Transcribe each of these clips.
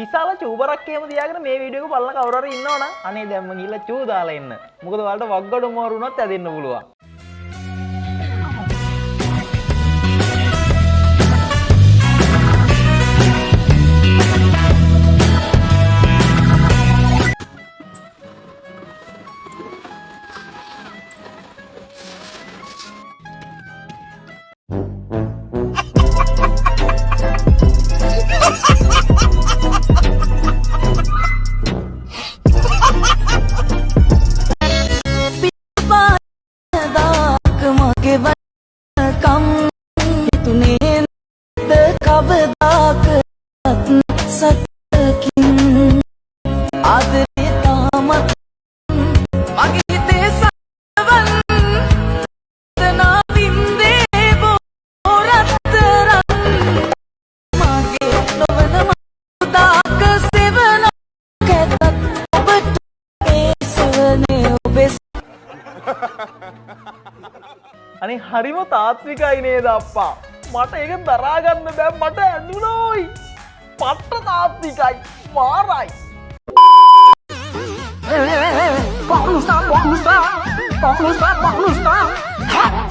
විශාල චූබරක් එහෙම තියාගෙන මේ වීඩියෝ එක බලන කවුරු හරි ඉන්නවනම් අනේ දැම්ම ගිහිල්ලා චූ දාලා ඉන්න. මොකද ඔයාලට වග්ගඩු මාරුණත් ඇදෙන්න පුළුවන්. අනේ හරිම තාත්විකයි නේද අප්පා මට ඒක දරා ගන්න බෑ මට ඇඬුනෝයි පට්ට තාත්විකයි මාරයි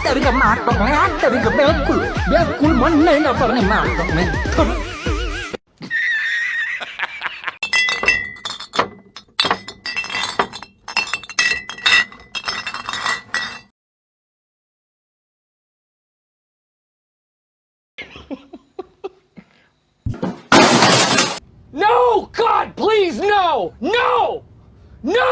Dari ke matok nih, dari ke bekul mana yang pernah matok nih. No, God, please, no, no, no.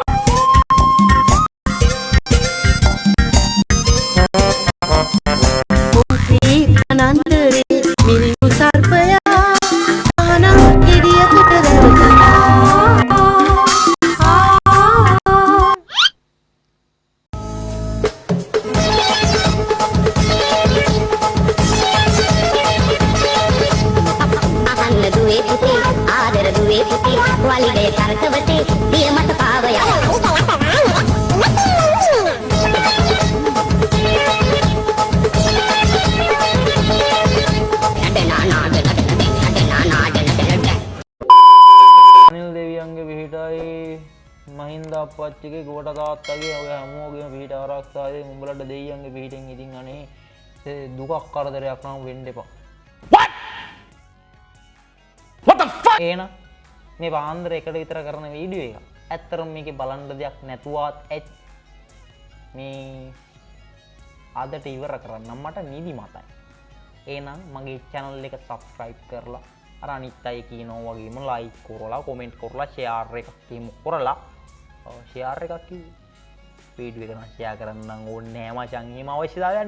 Mahinda අප්පච්චිගේ Gota තාත්තගේ ඔය හැමෝගෙම පිට ආරක්ෂාවේ උඹලට දෙයියන්ගේ පිටින් ඉතින් අනේ දුකක් කරදරයක් නම් වෙන්න එපා. What the fuck? එහෙනම් මේ පාන්දර එකට විතර කරන වීඩියෝ එක. ඇත්තටම මේකේ බලන්න දෙයක් නැතුවත් මේ අදට ඉවර කරන්න මට නිදි මතයි. එහෙනම් මගේ channel එක subscribe කරලා අර අනිත් අය කියනවා වගේම like කරලා comment කරලා share එකක් කරලා ෂෙයාර් එකක් කිව්වේ වීඩියෝ එක නම් ෂෙයාර් කරන්න ඕනේ නෑ මචං. එහෙම අවශ්‍යතාවයක්